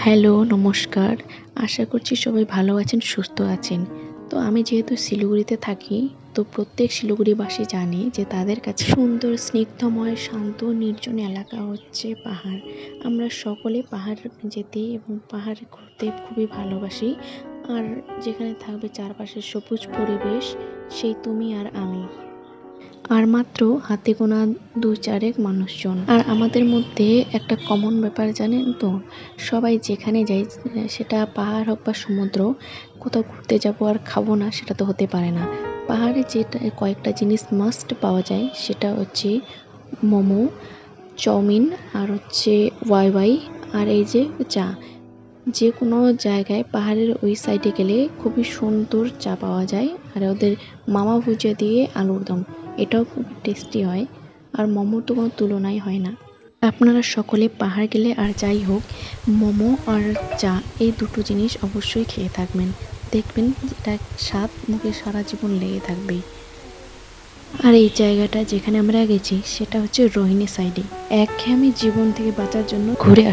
Hello, নমস্কার। আশা করছি সবাই ভালো আছেন, সুস্থ আছেন। তো আমি যেহেতু শিলিগুড়িতে থাকি, তো প্রত্যেক শিলিগুড়িবাসী জানে যে তাদের কাছে সুন্দর, স্নিগ্ধময়, শান্ত, নির্জন এলাকা হচ্ছে পাহাড়। আমরা সকলে পাহাড় যেতে এবং পাহাড় ঘুরতে খুবই ভালোবাসি। আর যেখানে থাকবে চারপাশে সবুজ পরিবেশ, সেই তুমি আর আমি। আর মাত্র হাতে গোনা ২-৪ মানুষজন। আর আমাদের মধ্যে একটা কমন ব্যাপার জানেন তো, সবাই যেখানে যাই সেটা পাহাড় হোক বা সমুদ্র, কোথাও ঘুরতে যাবো আর খাবো না সেটা তো হতে পারে না। পাহাড়ে যেটা কয়েকটা জিনিস মাস্ট পাওয়া যায় সেটা হচ্ছে মোমো, চাউমিন আর হচ্ছে ওয়াই আর এই যে চা। যে কোনো জায়গায় পাহাড়ের ওই সাইডে গেলে খুবই সুন্দর চা পাওয়া যায়। আর ওদের মামা ভুজিয়া দিয়ে আলুর দম, এটাও খুব টেস্টি হয়। আর মোমোর তো কোনো তুলনাই হয় না। আপনারা সকলে পাহাড় গেলে আর যাই হোক, মোমো আর চা এই দুটো জিনিস অবশ্যই খেয়ে থাকবেন। দেখবেন এটা স্বাদ মুখে সারা জীবন লেগে থাকবে। আর এই জায়গাটা যেখানে আমরা গেছি সেটা হচ্ছে রোহিণী সাইডে। একঘেয়েমি জীবন থেকে বাঁচার জন্য ঘুরে